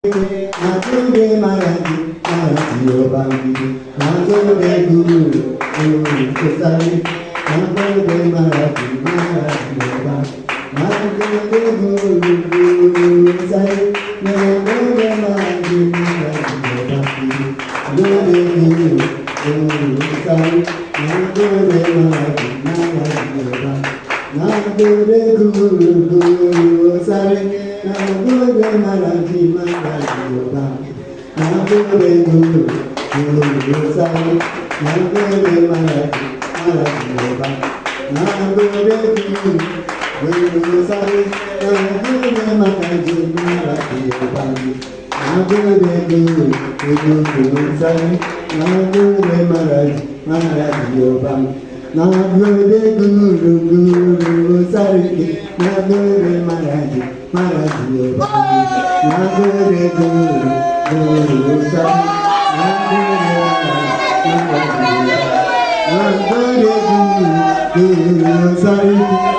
Nagode Maharaji, Maharaji Obambi, Nagode Guru, Guru Kusari, Nagode Maharaji, Maharaji Obambi, Nagode Guru, Guru Kusari, Nagode Maharaji, Maharaji Obambi, Nagode Guru, Guru Kusari, Nagode Maharaji, Maharaji Obambi, Nagode Guru, Guru Kusari, Nagode Maharaji, Maharaji Obambi, Nagode Guru, Guru Kusari, Nagode Maharaji, Maharaji Obambi, Nagode Guru, Guru Kusari, Nagode Maharaji, Maharaji Obambi, Nagode Guru, Guru Kusari, Nagode Maharaji, Maharaji Obambi, Nagode Guru, Guru Kusari, Nagode Maharaji, Maharaji Obambi, Nagode Guru, Guru Kusari, Nagode Maharaji, Maharaji Obambi, Nagode Guru, Guru Kusari.